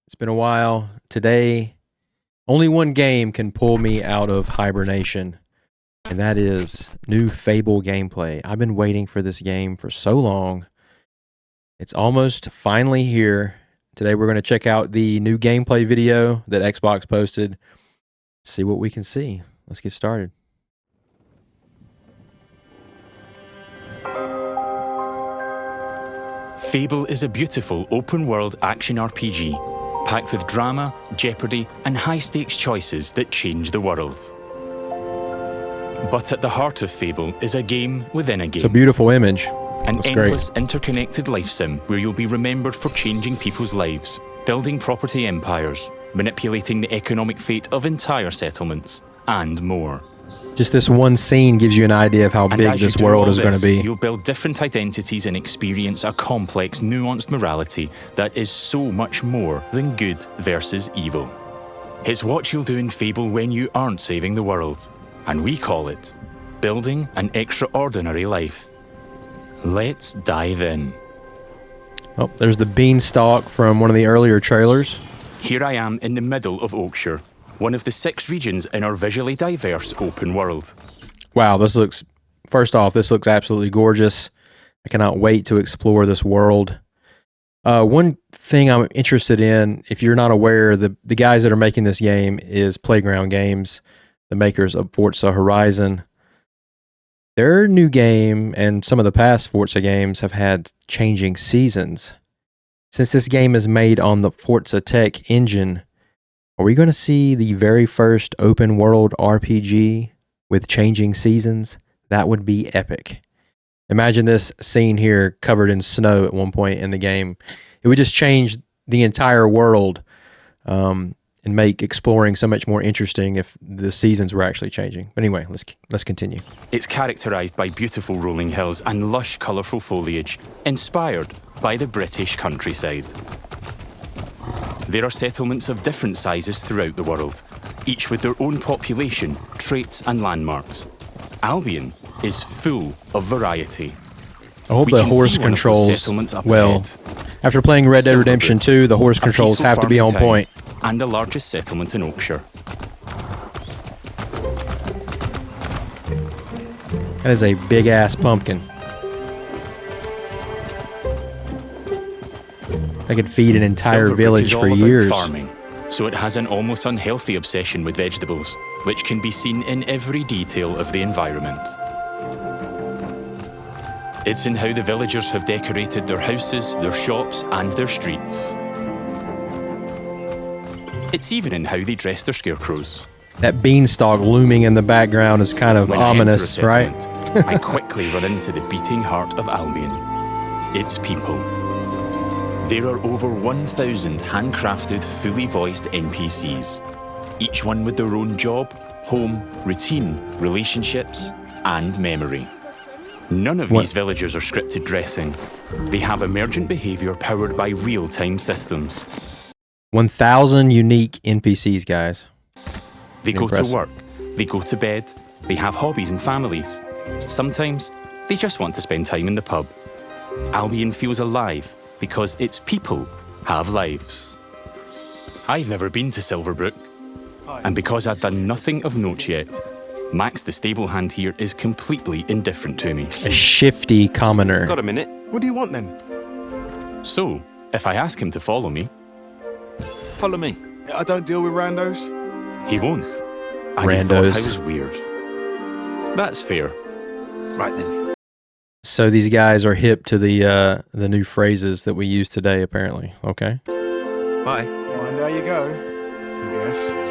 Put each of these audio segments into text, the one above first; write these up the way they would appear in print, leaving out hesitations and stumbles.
It's been a while. Today, only one game can pull me out of hibernation, and that is new Fable gameplay. I've been waiting for this game for so long. It's almost finally here. Today, we're going to check out the new gameplay video that Xbox posted. See what we can see. Let's get started. Fable is a beautiful open-world action RPG, packed with drama, jeopardy, and high-stakes choices that change the world. But at the heart of Fable is a game within a game. It's a beautiful image. An That's endless, great. interconnected life sim where you'll be remembered for changing people's lives, building property empires, manipulating the economic fate of entire settlements, and more. Just this one scene gives you an idea of how And big as you this do world all is going to this, be. You'll build different identities and experience a complex, nuanced morality that is so much more than good versus evil. It's what you'll do in Fable when you aren't saving the world, and we call it building an extraordinary life. Let's dive in. Oh, there's the beanstalk from one of the earlier trailers. Here I am in the middle of Oakshire, one of the 6 regions in our visually diverse open world. Wow, first off, this looks absolutely gorgeous. I cannot wait to explore this world. One thing I'm interested in, if you're not aware, the guys that are making this game is Playground Games, the makers of Forza Horizon. Their new game and some of the past Forza games have had changing seasons. Since this game is made on the Forza Tech engine, are we going to see the very first open world RPG with changing seasons? That would be epic. Imagine this scene here covered in snow at one point in the game. It would just change the entire world and make exploring so much more interesting if the seasons were actually changing. But anyway, let's continue. It's characterised by beautiful rolling hills and lush, colourful foliage, inspired by the British countryside. There are settlements of different sizes throughout the world, each with their own population, traits and landmarks. Albion is full of variety. I hope the horse controls well. After playing Red Dead Redemption 2, the horse controls have to be on point. And the largest settlement in Oakshire. That is a big-ass pumpkin. I could feed an entire Silverbrook village is all for about years. Farming, so it has an almost unhealthy obsession with vegetables, which can be seen in every detail of the environment. It's in how the villagers have decorated their houses, their shops, and their streets. It's even in how they dress their scarecrows. That beanstalk looming in the background is kind of When I enter a ominous, right? settlement, I quickly run into the beating heart of Albion. Its people. There are over 1,000 handcrafted, fully voiced NPCs, each one with their own job, home, routine, relationships, and memory. None of these villagers are scripted dressing. They have emergent behaviour powered by real-time systems. 1,000 unique NPCs, guys. They go Impressive. to work, they go to bed, they have hobbies and families. Sometimes, they just want to spend time in the pub. Albion feels alive because its people have lives. I've never been to Silverbrook, and because I've done nothing of note yet, Max the stable hand here is completely indifferent to me. A shifty commoner. Got a minute? What do you want then? So, if I ask him to follow me, Follow me. I don't deal with randos. he won't. And he thought I Randos. was weird. That's fair. Right then. So these guys are hip to the new phrases that we use today, apparently. Okay. Bye. Well, and there you go, I guess.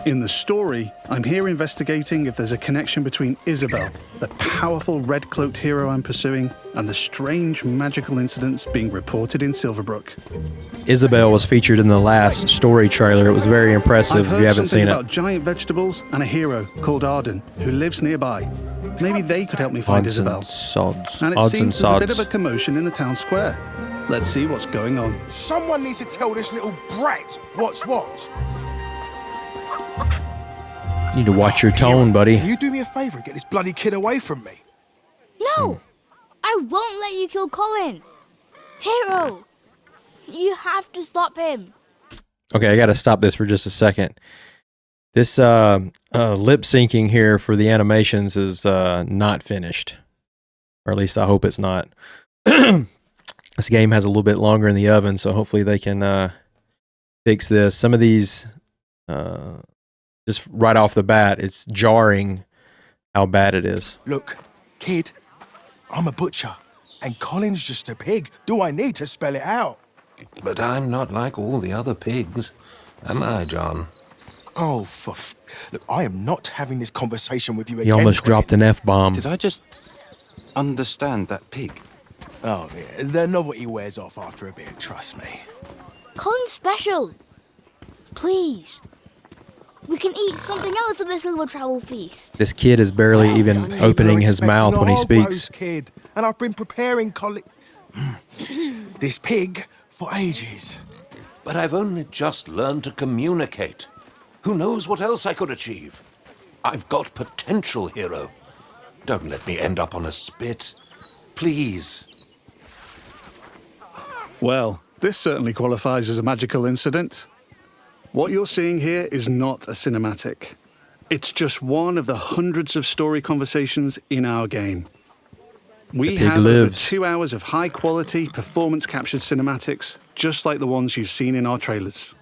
In the story, I'm here investigating if there's a connection between Isabel, the powerful red-cloaked hero I'm pursuing, and the strange magical incidents being reported in Silverbrook. Isabel was featured in the last story trailer. It was very impressive I've if you heard haven't something seen about giant vegetables and a hero called Arden who lives nearby. Maybe they could help me find Odds and Isabel. sods. And it Odds and seems there's a bit sods. of a commotion in the town square. Let's see what's going on. Someone needs to tell this little brat what's what. You need to watch your tone, buddy. Can you do me a favour and get this bloody kid away from me? No, I won't let you kill Colin. Hero, you have to stop him. Okay, I got to stop this for just a second. This lip syncing here for the animations is not finished. Or at least I hope it's not. This game has a little bit longer in the oven, so hopefully they can fix this. Some of these, just right off the bat, it's jarring how bad it is. Look, kid, I'm a butcher, and Colin's just a pig. Do I need to spell it out? But I'm not like all the other pigs, am I, John? Oh, look, I am not having this conversation with you again. He almost dropped an F-bomb. Did I just understand that pig? Oh, yeah, the novelty wears off after a bit, trust me. Colin's special. Please. We can eat something else at this little travel feast. This kid is barely even opening his mouth when he speaks. Kid, and I've been preparing this pig for ages. But I've only just learned to communicate. Who knows what else I could achieve? I've got potential, Hero. Don't let me end up on a spit. Please. Well, this certainly qualifies as a magical incident. What you're seeing here is not a cinematic. It's just one of the hundreds of story conversations in our game. We have over 2 hours of high-quality, performance-captured cinematics, just like the ones you've seen in our trailers.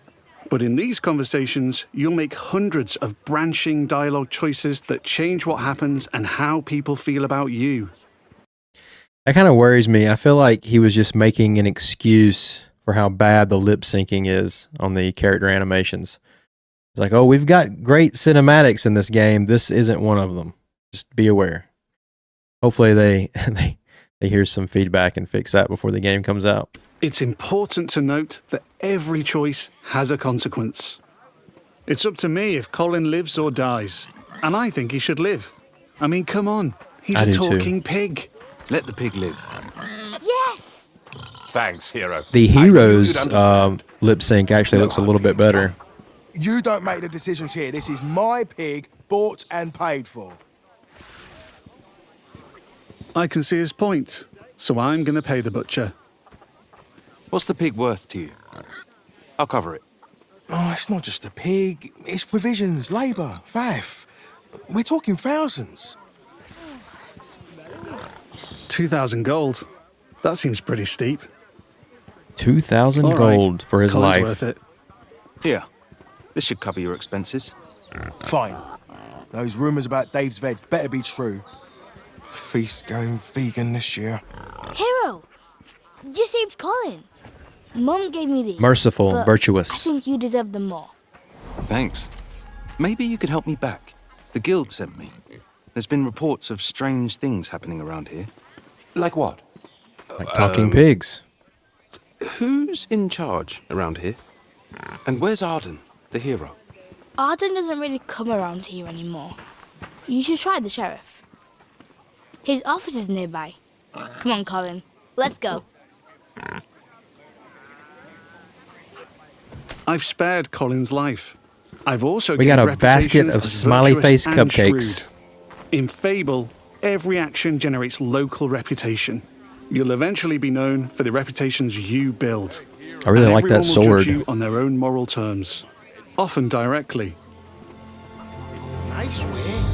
But in these conversations, you'll make hundreds of branching dialogue choices that change what happens and how people feel about you. That kind of worries me. I feel like he was just making an excuse for how bad the lip syncing is on the character animations. It's like, oh, we've got great cinematics in this game. This isn't one of them. Just be aware. Hopefully they hear some feedback and fix that before the game comes out. It's important to note that every choice has a consequence. It's up to me if Colin lives or dies. And I think he should live. I mean, come on. He's a talking pig. Let the pig live. Yes! Thanks, Hero. The Hero's lip sync actually looks a little bit better. You don't make the decisions here. This is my pig, bought and paid for. I can see his point, so I'm going to pay the butcher. What's the pig worth to you? I'll cover it. Oh, it's not just a pig. It's provisions, labour, faff. We're talking thousands. 2,000 gold. That seems pretty steep. 2,000 All gold right. for his Colin's life. Worth it. Here, this should cover your expenses. Fine. Those rumours about Dave's veg better be true. Feast going vegan this year. Hero, you saved Colin. Mum gave me these. Merciful, but virtuous. I think you deserve them more. Thanks. Maybe you could help me back. The guild sent me. There's been reports of strange things happening around here. Like what? Like talking pigs. Who's in charge around here? And where's Arden, the hero? Arden doesn't really come around here anymore. You should try the sheriff. His office is nearby. Come on, Colin. Let's go. I've spared Colin's life. I've also We got gained a basket reputations of as smiley virtuous face and cupcakes. shrewd. In Fable, every action generates local reputation. You'll eventually be known for the reputations you build. I really And like that everyone will judge sword. you on their own moral terms, often directly. Nice way.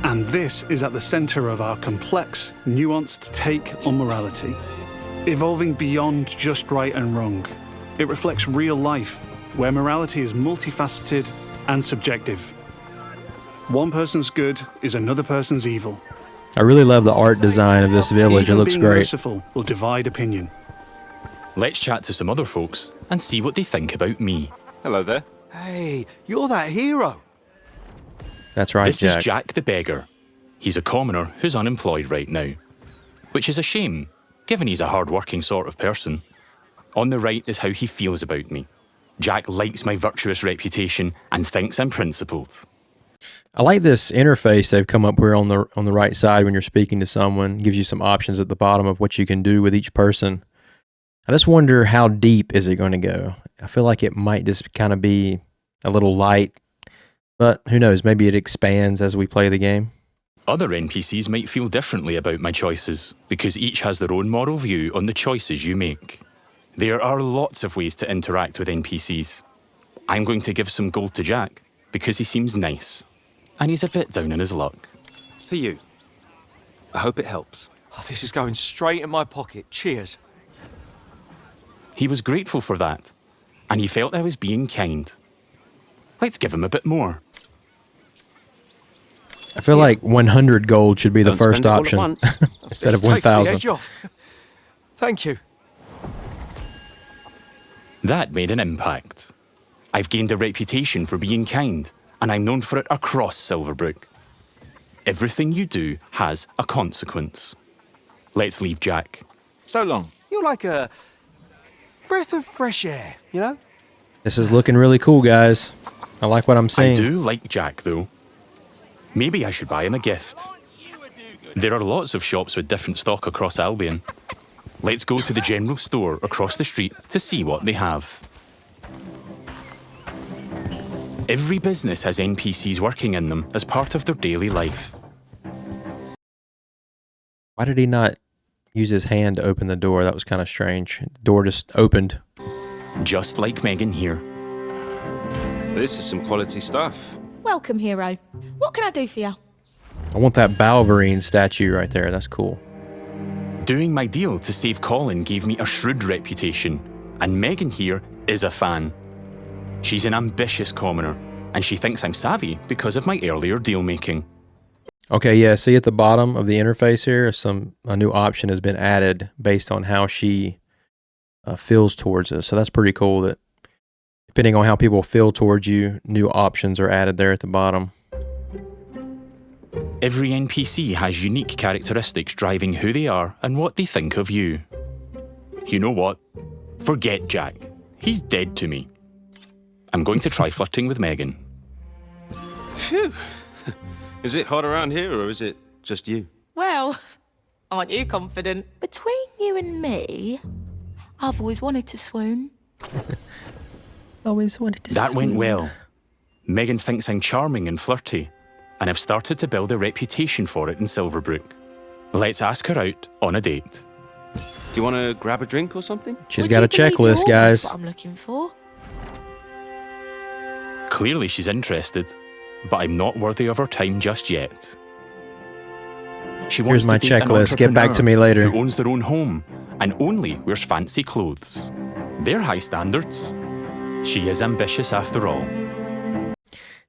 And this is at the center of our complex, nuanced take on morality, evolving beyond just right and wrong. It reflects real life, where morality is multifaceted and subjective. One person's good is another person's evil. I really love the art design of this village. It Even looks being great. merciful will divide opinion. Let's chat to some other folks and see what they think about me. Hello there. Hey, you're that hero. That's right, This Jack. is Jack the Beggar. He's a commoner who's unemployed right now, which is a shame, given he's a hard-working sort of person. On the right is how he feels about me. Jack likes my virtuous reputation and thinks I'm principled. I like this interface they've come up here on the right side when you're speaking to someone. It gives you some options at the bottom of what you can do with each person. I just wonder how deep is it going to go? I feel like it might just kind of be a little light, but who knows? Maybe it expands as we play the game. Other NPCs might feel differently about my choices, because each has their own moral view on the choices you make. There are lots of ways to interact with NPCs. I'm going to give some gold to Jack, because he seems nice. And he's a bit down on his luck. For you. I hope it helps. Oh, this is going straight in my pocket. Cheers. He was grateful for that, and he felt I was being kind. Let's give him a bit more. I feel like 100 gold should be the Don't first spend it all at option once. instead This of takes the 1,000. edge off. Thank you. That made an impact. I've gained a reputation for being kind, and I'm known for it across Silverbrook. Everything you do has a consequence. Let's leave Jack. So long. You're like a breath of fresh air, you know? This is looking really cool, guys. I like what I'm I seeing. do like Jack, though. Maybe I should buy him a gift. There are lots of shops with different stock across Albion. Let's go to the general store across the street to see what they have. Every business has NPCs working in them as part of their daily life. Why did he not use his hand to open the door? That was kind of strange. The door just opened. Just like Megan here. This is some quality stuff. Welcome, hero. What can I do for you? I want that Balverine statue right there. That's cool. Doing my deal to save Colin gave me a shrewd reputation, and Megan here is a fan. She's an ambitious commoner, and she thinks I'm savvy because of my earlier deal making. Okay, yeah, see at the bottom of the interface here, a new option has been added based on how she feels towards us. So that's pretty cool that depending on how people feel towards you, new options are added there at the bottom. Every NPC has unique characteristics driving who they are and what they think of you. You know what? Forget Jack. He's dead to me. I'm going to try flirting with Megan. Phew. Is it hot around here, or is it just you? Well, aren't you confident? Between you and me, I've always wanted to swoon. Always wanted to That went well. Megan thinks I'm charming and flirty, and I've started to build a reputation for it in Silverbrook. Let's ask her out on a date. Do you want to grab a drink or something? She's Would got you a believe checklist, you're guys. almost what I'm looking for. Clearly she's interested, but I'm not worthy of her time just yet. She wants Here's my to date an checklist. Get back to me entrepreneur later. Who owns their own home and only wears fancy clothes. They're high standards. She is ambitious after all.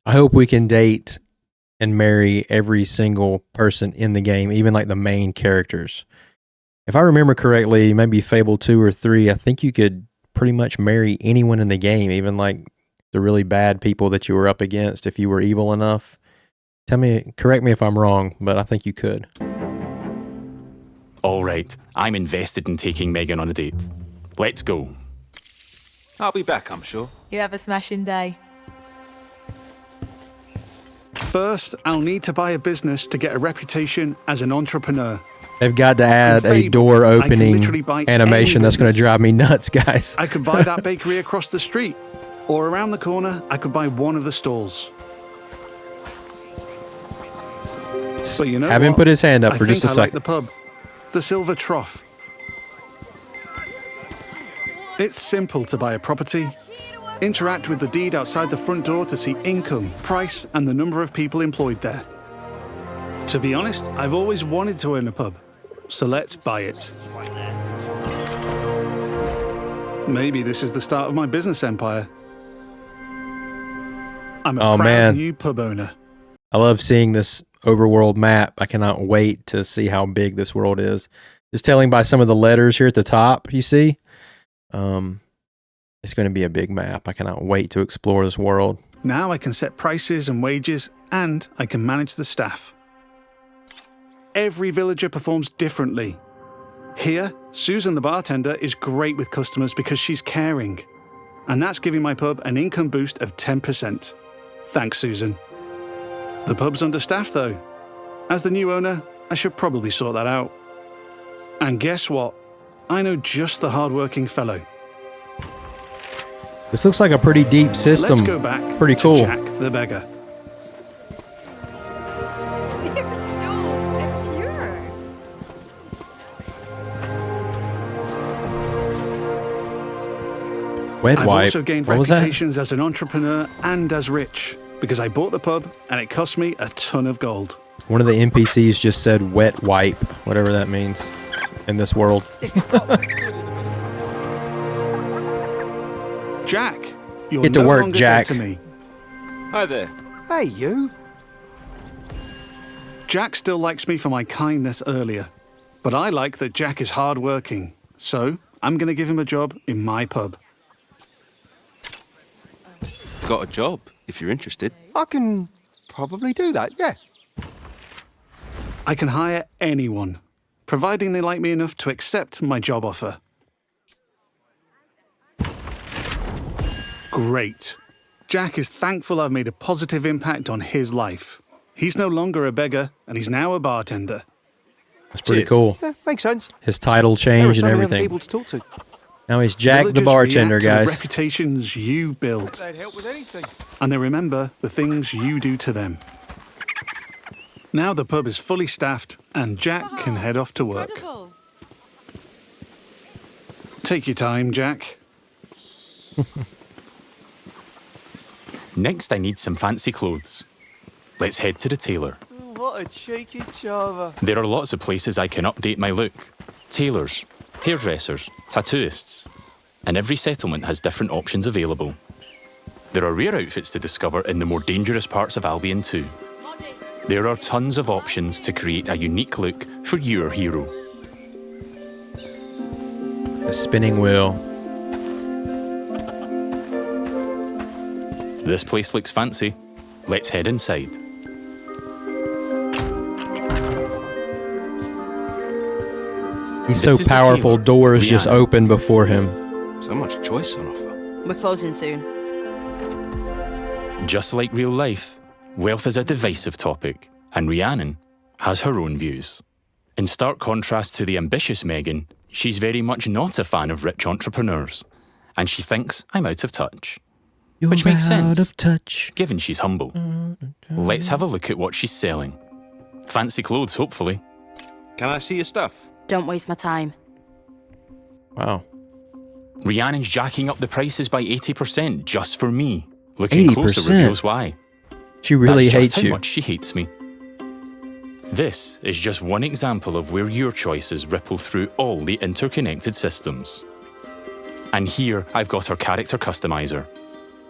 I hope we can date and marry every single person in the game, even like the main characters. If I remember correctly, maybe Fable 2 or 3, I think you could pretty much marry anyone in the game, even like the really bad people that you were up against if you were evil enough. Correct me if I'm wrong, but I think you could. All right, I'm invested in taking Megan on a date. Let's go. I'll be back, I'm sure. You have a smashing day. First, I'll need to buy a business to get a reputation as an entrepreneur. They've got to add In a Fable, door I can opening literally buy animation any that's going to business. drive me nuts, guys. I could buy that bakery across the street, or around the corner, I could buy one of the stalls. But you know Have him what? put his hand up I for just a think I like second. the pub, the Silver Trough. It's simple to buy a property. Interact with the deed outside the front door to see income, price, and the number of people employed there. To be honest, I've always wanted to own a pub, so let's buy it. Maybe this is the start of my business empire. I'm a Oh, proud man. new pub owner. I love seeing this overworld map. I cannot wait to see how big this world is. Just telling by some of the letters here at the top, you see? It's going to be a big map. I cannot wait to explore this world. Now I can set prices and wages, and I can manage the staff. Every villager performs differently. Here, Susan the bartender is great with customers because she's caring. And that's giving my pub an income boost of 10%. Thanks, Susan. The pub's understaffed though. As the new owner, I should probably sort that out. And guess what? I know just the hard-working fellow. This looks like a pretty deep system. Let's go back Pretty to cool. Jack the beggar. You're so Wet I've wipe. also gained What was that? reputations as an entrepreneur and as rich because I bought the pub and it cost me a ton of gold. One of the NPCs just said wet wipe, whatever that means in this world. Jack, you're Get to no work, longer Jack. dead to me. Hi there. Hey, you. Jack still likes me for my kindness earlier, but I like that Jack is hardworking, so I'm going to give him a job in my pub. Got a job, if you're interested. I can probably do that, yeah. I can hire anyone, providing they like me enough to accept my job offer. Great. Jack is thankful I've made a positive impact on his life. He's no longer a beggar, and he's now a bartender. That's pretty Cheers. cool. Yeah, makes sense. His title There are changed so and many other everything. people to talk to. Now he's Jack the Villagers bartender, react to the guys. reputations you build, They'd help with anything. and they remember the things you do to them. Now the pub is fully staffed, and Jack can head off to work. Incredible. Take your time, Jack. Next, I need some fancy clothes. Let's head to the tailor. What a cheeky charmer. There are lots of places I can update my look. Tailors, hairdressers, tattooists. And every settlement has different options available. There are rare outfits to discover in the more dangerous parts of Albion too. There are tons of options to create a unique look for your hero. The spinning wheel. This place looks fancy. Let's head inside. He's This so is the powerful, tailor, doors just Rihanna. open before him. So much choice on offer. We're closing soon. Just like real life, wealth is a divisive topic, and Rhiannon has her own views. In stark contrast to the ambitious Megan, she's very much not a fan of rich entrepreneurs, and she thinks I'm out of touch. You're Which makes sense. out of touch. Given she's humble. Let's have a look at what she's selling. Fancy clothes, hopefully. Can I see your stuff? Don't waste my time. Wow. Rhiannon's jacking up the prices by 80% just for me. Looking closer 80%? reveals why. She really That's just hates how you. much she hates me. This is just one example of where your choices ripple through all the interconnected systems. And here I've got our character customizer.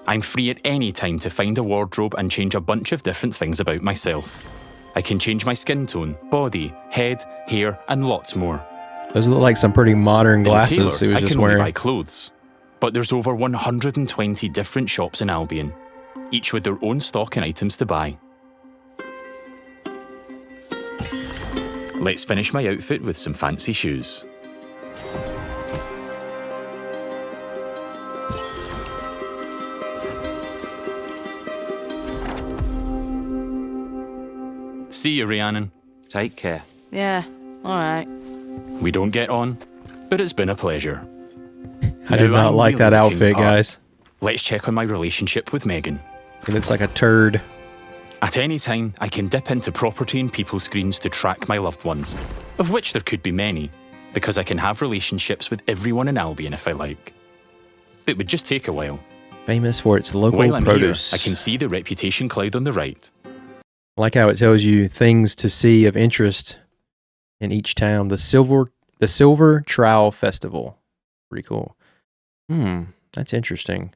I'm free at any time to find a wardrobe and change a bunch of different things about myself. I can change my skin tone, body, head, hair, and lots more. Those look like some pretty modern In glasses Taylor, he was I just can only buy wearing. clothes. But there's over 120 different shops in Albion, each with their own stock and items to buy. Let's finish my outfit with some fancy shoes. See you, Rhiannon. Take care. Yeah, all right. We don't get on, but it's been a pleasure. I do Now not I'm like that really looking outfit, hot. guys. Let's check on my relationship with Megan. He looks like a turd. At any time, I can dip into property and people screens to track my loved ones, of which there could be many, because I can have relationships with everyone in Albion if I like. It would just take a while. Famous for its local While I'm produce. here, I can see the reputation cloud on the right. I like how it tells you things to see of interest in each town. The Silver Trowel Festival. Pretty cool. That's interesting.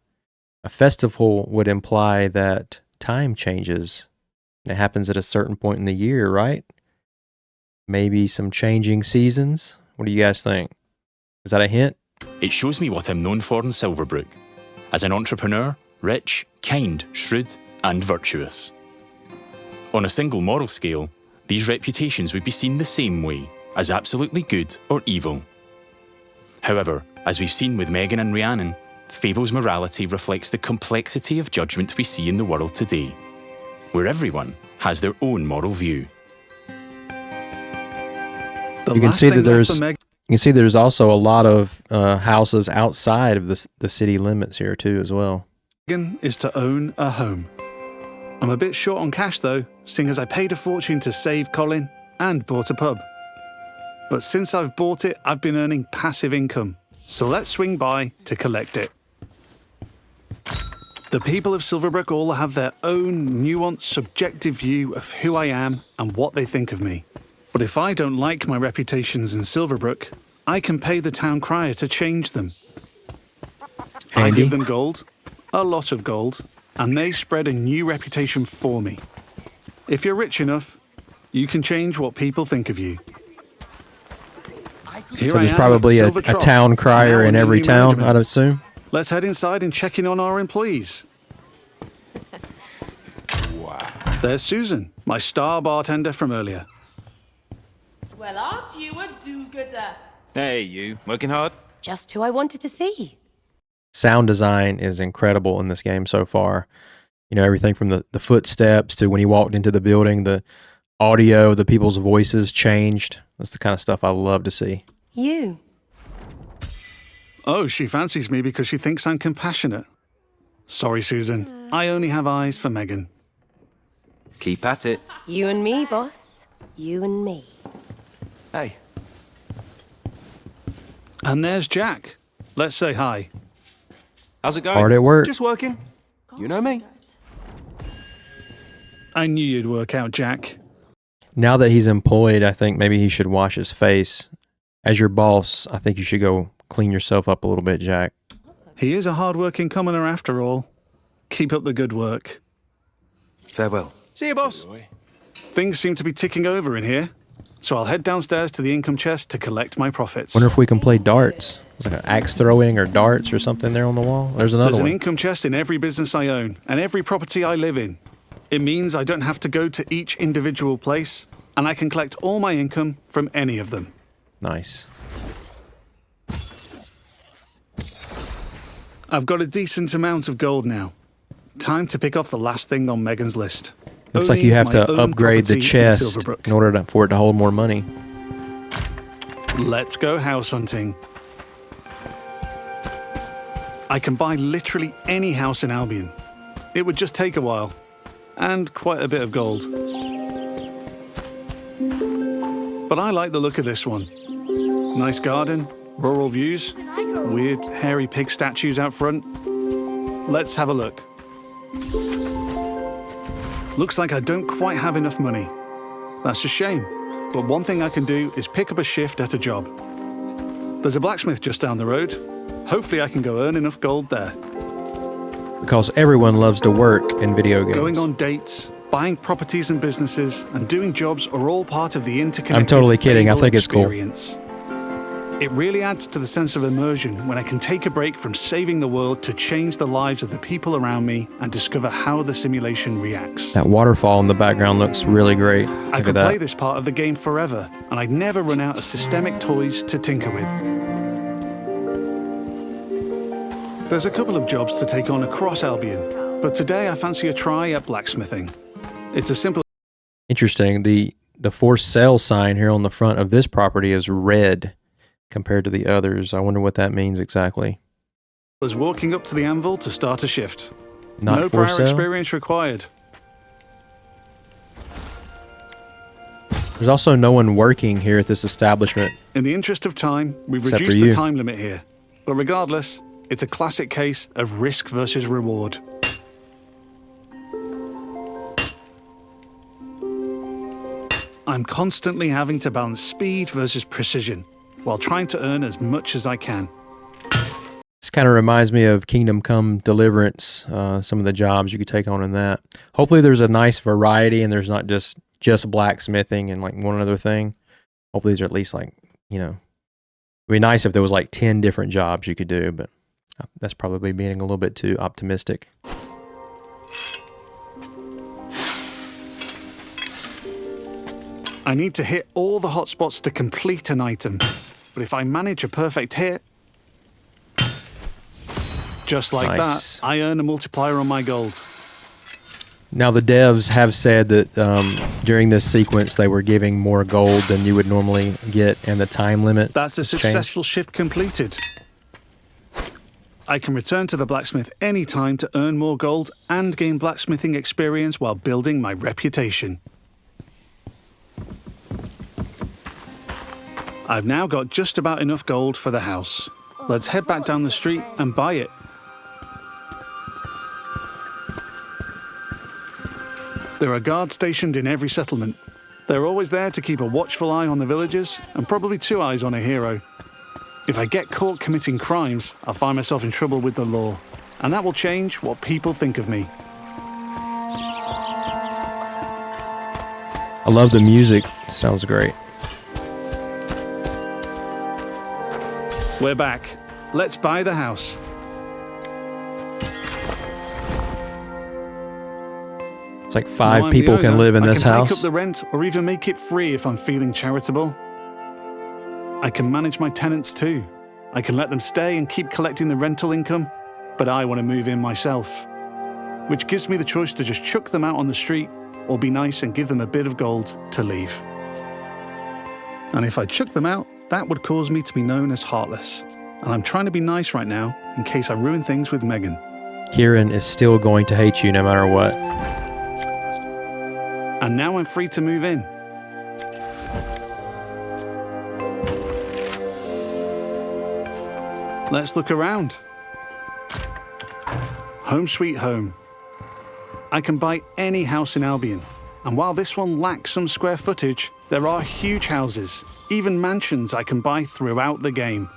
A festival would imply that time changes. And it happens at a certain point in the year, right? Maybe some changing seasons. What do you guys think? Is that a hint? It shows me what I'm known for in Silverbrook. As an entrepreneur, rich, kind, shrewd, and virtuous. On a single moral scale, these reputations would be seen the same way, as absolutely good or evil. However, as we've seen with Megan and Rhiannon, Fable's morality reflects the complexity of judgment we see in the world today, where everyone has their own moral view. The You can last see thing that left for there's Meg- You can see there's also a lot of houses outside of the city limits here too as well. Megan is to own a home. I'm a bit short on cash though, seeing as I paid a fortune to save Colin and bought a pub. But since I've bought it, I've been earning passive income. So let's swing by to collect it. The people of Silverbrook all have their own nuanced, subjective view of who I am and what they think of me. But if I don't like my reputations in Silverbrook, I can pay the town crier to change them. I Handy. give them gold, a lot of gold, and they spread a new reputation for me. If you're rich enough, you can change what people think of you. Here So I there's am probably at a Silver Trough, town crier now in under every new town, management. I'd assume. Let's head inside and check in on our employees. There's Susan, my star bartender from earlier. Well, aren't you a do-gooder? Hey, you. Working hard? Just who I wanted to see. Sound design is incredible in this game so far. You know, everything from the footsteps to when he walked into the building, the audio, the people's voices changed. That's the kind of stuff I love to see. You. Oh, she fancies me because she thinks I'm compassionate. Sorry, Susan. I only have eyes for Megan. Keep at it. You and me, boss. You and me. Hey. And there's Jack. Let's say hi. How's it going? Hard at work. Just working. You know me. I knew you'd work out, Jack. Now that he's employed, I think maybe he should wash his face. As your boss, I think you should go clean yourself up a little bit, Jack. He is a hard-working commoner after all. Keep up the good work. Farewell. See you, boss. Things seem to be ticking over in here, so I'll head downstairs to the income chest to collect my profits. Wonder if we can play darts. It's like an axe throwing or darts or something there on the wall. There's another There's an one. income chest in every business I own and every property I live in. It means I don't have to go to each individual place, and I can collect all my income from any of them. Nice. I've got a decent amount of gold now. Time to pick off the last thing on Megan's list. Looks like Owning you have my to own upgrade the property in chest Silverbrook. in order for it to hold more money. Let's go house hunting. I can buy literally any house in Albion. It would just take a while, and quite a bit of gold. But I like the look of this one. Nice garden, rural views, weird hairy pig statues out front. Let's have a look. Looks like I don't quite have enough money. That's a shame, but one thing I can do is pick up a shift at a job. There's a blacksmith just down the road. Hopefully I can go earn enough gold there. Because everyone loves to work in video games. Going on dates, buying properties and businesses, and doing jobs are all part of the interconnected I'm totally kidding. I Fable think it's cool. experience. It really adds to the sense of immersion when I can take a break from saving the world to change the lives of the people around me and discover how the simulation reacts. That waterfall in the background looks really great. I Look at could play that. this part of the game forever, and I'd never run out of systemic toys to tinker with. There's a couple of jobs to take on across Albion, but today I fancy a try at blacksmithing. It's a simple Interesting. The for sale sign here on the front of this property is red compared to the others. I wonder what that means exactly. as walking up to the anvil to start a shift. Not No for prior sale. experience required. There's also no one working here at this establishment. In the interest of time, we've Except for reduced the you. time limit here. But regardless, it's a classic case of risk versus reward. I'm constantly having to balance speed versus precision, while trying to earn as much as I can. This kind of reminds me of Kingdom Come Deliverance, some of the jobs you could take on in that. Hopefully there's a nice variety and there's not just blacksmithing and like one other thing. Hopefully these are at least like, it'd be nice if there was like 10 different jobs you could do, but that's probably being a little bit too optimistic. I need to hit all the hotspots to complete an item, but if I manage a perfect hit, just like Nice. that, I earn a multiplier on my gold. Now the devs have said that during this sequence they were giving more gold than you would normally get, and the time limit That's a has changed. successful shift completed. I can return to the blacksmith anytime to earn more gold and gain blacksmithing experience while building my reputation. I've now got just about enough gold for the house. Let's head back down the street and buy it. There are guards stationed in every settlement. They're always there to keep a watchful eye on the villagers, and probably 2 eyes on a hero. If I get caught committing crimes, I'll find myself in trouble with the law, and that will change what people think of me. I love the music. Sounds great. We're back. Let's buy the house. It's like Now 5 I'm people the can owner, live in I this can hike house. up the rent or even make it free if I'm feeling charitable. I can manage my tenants too. I can let them stay and keep collecting the rental income, but I want to move in myself, which gives me the choice to just chuck them out on the street or be nice and give them a bit of gold to leave. And if I chuck them out, that would cause me to be known as heartless. And I'm trying to be nice right now in case I ruin things with Megan. Kieran is still going to hate you no matter what. And now I'm free to move in. Let's look around. Home sweet home. I can buy any house in Albion. And while this one lacks some square footage, there are huge houses, even mansions I can buy throughout the game.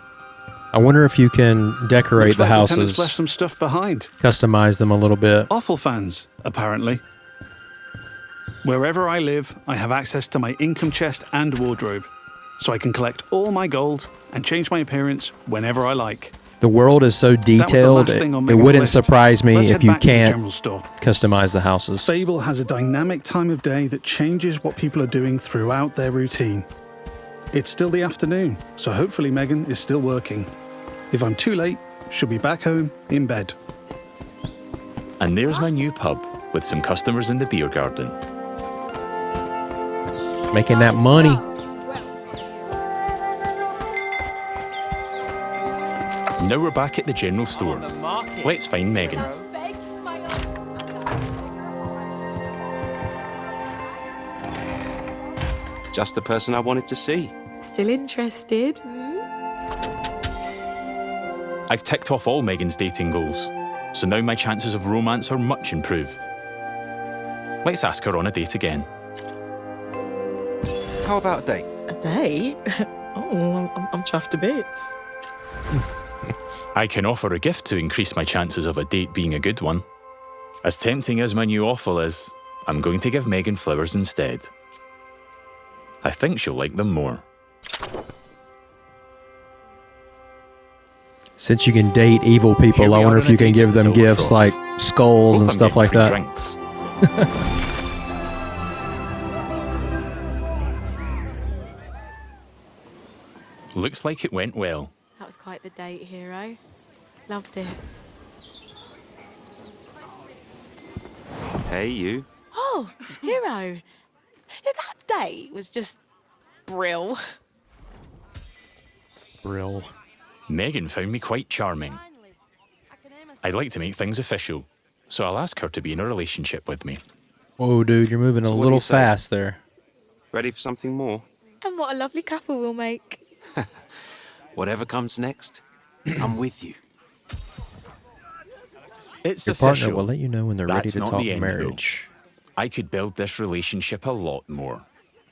I wonder if you can decorate Looks the like houses, The tenants left some stuff behind. customize them a little bit. Awful fans, apparently. Wherever I live, I have access to my income chest and wardrobe, so I can collect all my gold and change my appearance whenever I like. The world is so detailed, last thing on it Megan's wouldn't list. surprise me Let's if head you back to the can't general store. customize the houses. Fable has a dynamic time of day that changes what people are doing throughout their routine. It's still the afternoon, so hopefully Megan is still working. If I'm too late, she'll be back home in bed. And there's my new pub with some customers in the beer garden. Making that money. Now we're back at the general store. Let's find Megan. Just the person I wanted to see. Still interested? I've ticked off all Megan's dating goals, so now my chances of romance are much improved. Let's ask her on a date again. How about a date? A date? Oh, I'm chuffed to bits. I can offer a gift to increase my chances of a date being a good one. As tempting as my new offal is, I'm going to give Megan flowers instead. I think she'll like them more. Since you can date evil people, Here we I wonder are if on you a can date give at the them Silver gifts Frost. like skulls Hope and I'm stuff like getting that. free drinks. Looks like it went well. That was quite the date, hero. Loved it. Hey, you. Oh, hero. Yeah, that date was just brill. Real. Megan found me quite charming. I'd like to make things official, so I'll ask her to be in a relationship with me. Whoa, dude, you're moving a So what do little you say? fast there. Ready for something more? And what a lovely couple we'll make. Whatever comes next, I'm with you. It's Your official. partner will let you know when they're ready That's to not talk the end, though. marriage. I could build this relationship a lot more.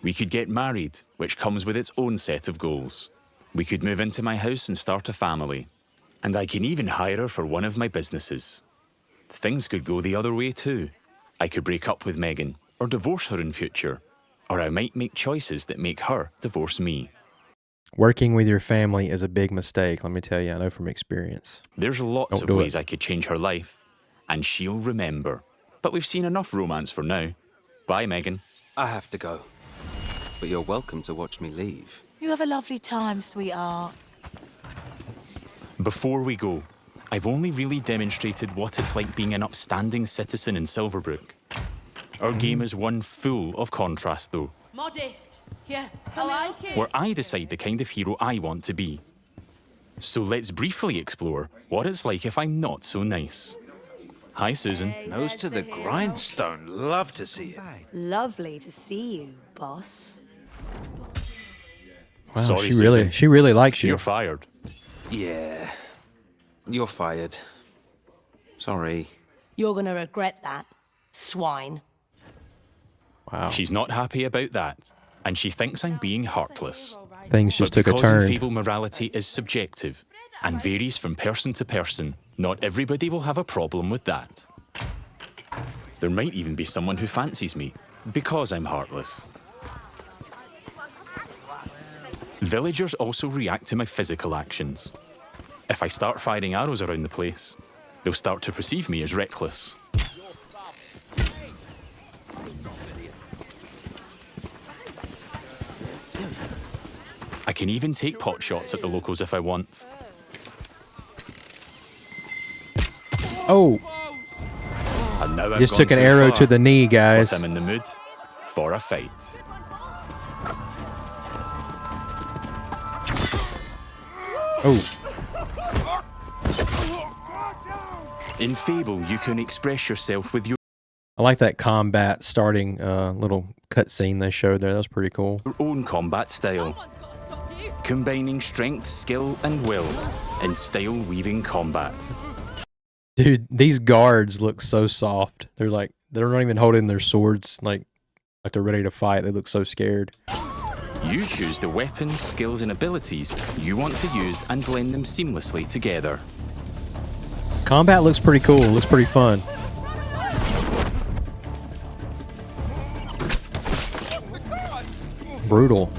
We could get married, which comes with its own set of goals. We could move into my house and start a family. And I can even hire her for one of my businesses. Things could go the other way too. I could break up with Megan, or divorce her in future. Or I might make choices that make her divorce me. Working with your family is a big mistake, let me tell you. I know from experience. There's lots Don't of do ways it. I could change her life. And she'll remember. But we've seen enough romance for now. Bye, Megan. I have to go. But you're welcome to watch me leave. You have a lovely time, sweetheart. Before we go, I've only really demonstrated what it's like being an upstanding citizen in Silverbrook. Our game is one full of contrast, though, Modest. Yeah, I like it. where I decide the kind of hero I want to be. So let's briefly explore what it's like if I'm not so nice. Hi, Susan. Nose to the grindstone. Love to see it. Lovely to see you, boss. Wow, Sorry, she really likes you. You're fired. Yeah. You're fired. Sorry. You're gonna regret that, swine. Wow. She's not happy about that, and she thinks I'm being heartless. Things just But took a because in turn. Fable morality is subjective and varies from person to person, not everybody will have a problem with that. There might even be someone who fancies me because I'm heartless. Villagers also react to my physical actions. If I start firing arrows around the place, they'll start to perceive me as reckless. I can even take pot shots at the locals if I want. Oh, And now I've just gone took an too arrow far, to the knee, but guys. I'm in the mood for a fight. Oh, In Fable, you can express yourself with your I like that combat starting little cutscene they showed there. That was pretty cool. own combat style, combining strength, skill, and will in style-weaving combat. Dude, these guards look so soft. They're not even holding their swords like they're ready to fight. They look so scared. You choose the weapons, skills, and abilities you want to use and blend them seamlessly together. Combat looks pretty cool. Looks pretty fun. Brutal.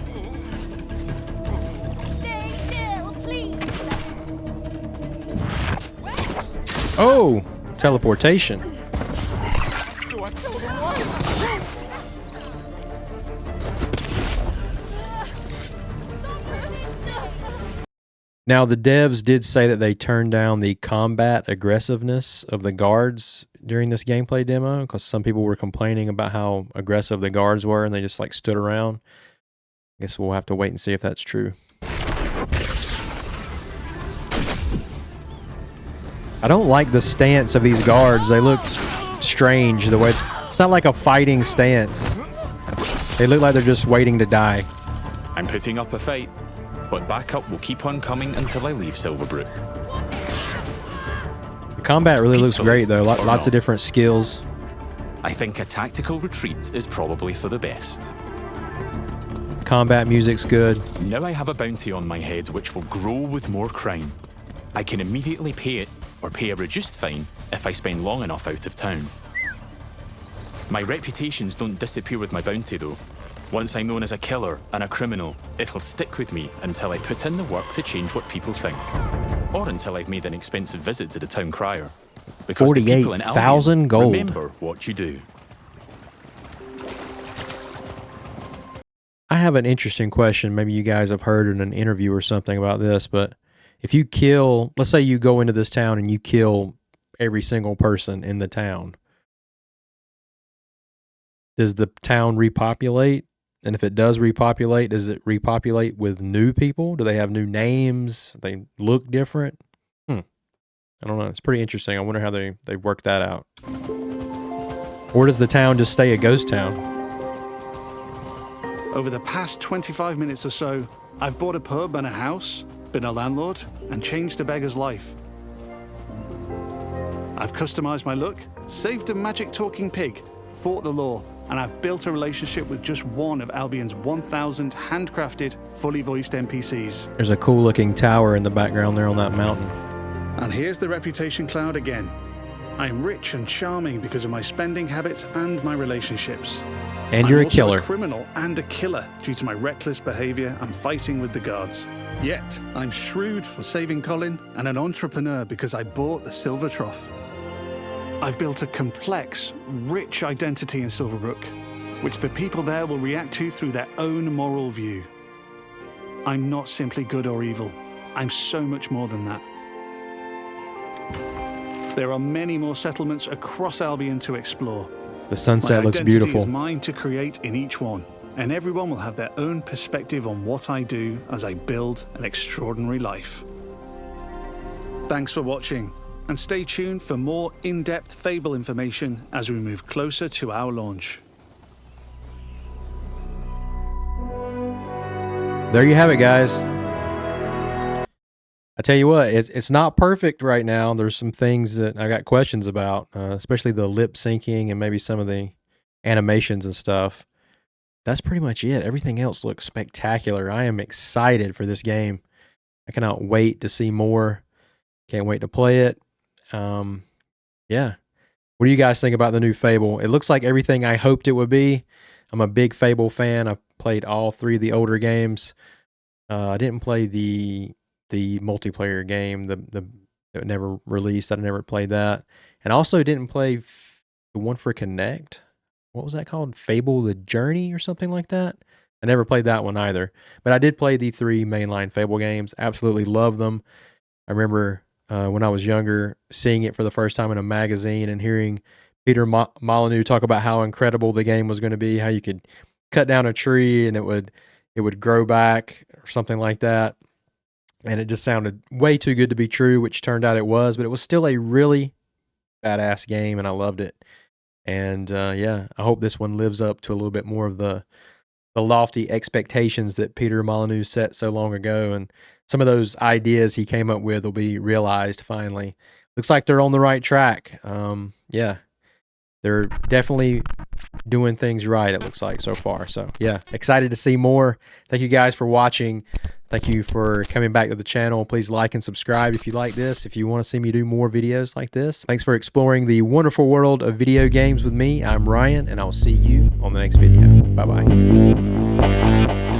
Oh, teleportation. Now, the devs did say that they turned down the combat aggressiveness of the guards during this gameplay demo because some people were complaining about how aggressive the guards were and they just like stood around. I guess we'll have to wait and see if that's true. I don't like the stance of these guards. They look strange the way it's not like a fighting stance. They look like they're just waiting to die. I'm putting up a fight, but backup will keep on coming until I leave Silverbrook. The combat really looks Peacefully, great though. or Lots not. of different skills. I think a tactical retreat is probably for the best. Combat music's good. Now I have a bounty on my head which will grow with more crime. I can immediately pay it or pay a reduced fine if I spend long enough out of town. My reputations don't disappear with my bounty though. Once I'm known as a killer and a criminal, it'll stick with me until I put in the work to change what people think. Or until I've made an expensive visit to the town crier. Because the people in 48,000 Albion gold. remember what you do. I have an interesting question. Maybe you guys have heard in an interview or something about this, but if you kill, let's say you go into this town and you kill every single person in the town, does the town repopulate? And if it does repopulate, does it repopulate with new people? Do they have new names? They look different? I don't know. It's pretty interesting. I wonder how they work that out. Or does the town just stay a ghost town? Over the past 25 minutes or so, I've bought a pub and a house, been a landlord, and changed a beggar's life. I've customized my look, saved a magic talking pig, fought the law, and I've built a relationship with just one of Albion's 1,000 handcrafted, fully voiced NPCs. There's a cool looking tower in the background there on that mountain. And here's the reputation cloud again. I'm rich and charming because of my spending habits and my relationships. And you're I'm a killer. also a criminal and a killer due to my reckless behavior and fighting with the guards. Yet, I'm shrewd for saving Colin and an entrepreneur because I bought the Silver Trough. I've built a complex, rich identity in Silverbrook, which the people there will react to through their own moral view. I'm not simply good or evil. I'm so much more than that. There are many more settlements across Albion to explore. The sunset My looks identity beautiful. is mine to create in each one, and everyone will have their own perspective on what I do as I build an extraordinary life. Thanks for watching, and stay tuned for more in-depth Fable information as we move closer to our launch. There you have it, guys. I tell you what, it's not perfect right now. There's some things that I got questions about, especially the lip syncing and maybe some of the animations and stuff. That's pretty much it. Everything else looks spectacular. I am excited for this game. I cannot wait to see more. Can't wait to play it. Yeah. What do you guys think about the new Fable? It looks like everything I hoped it would be. I'm a big Fable fan. I've played all 3 of the older games. I didn't play the multiplayer game, the that never released. I never played that, and also didn't play the one for Connect. What was that called? Fable: The Journey or something like that. I never played that one either, but I did play the 3 mainline Fable games. Absolutely love them. I remember when I was younger seeing it for the first time in a magazine and hearing Peter Molyneux talk about how incredible the game was going to be, how you could cut down a tree and it would grow back or something like that. And it just sounded way too good to be true, which turned out it was, but it was still a really badass game and I loved it. And yeah, I hope this one lives up to a little bit more of the lofty expectations that Peter Molyneux set so long ago, and some of those ideas he came up with will be realized finally. Looks like they're on the right track. Yeah, they're definitely doing things right, it looks like, so far. So yeah, excited to see more. Thank you guys for watching. Thank you for coming back to the channel. Please like and subscribe if you like this, if you want to see me do more videos like this. Thanks for exploring the wonderful world of video games with me. I'm Ryan, and I'll see you on the next video. Bye-bye.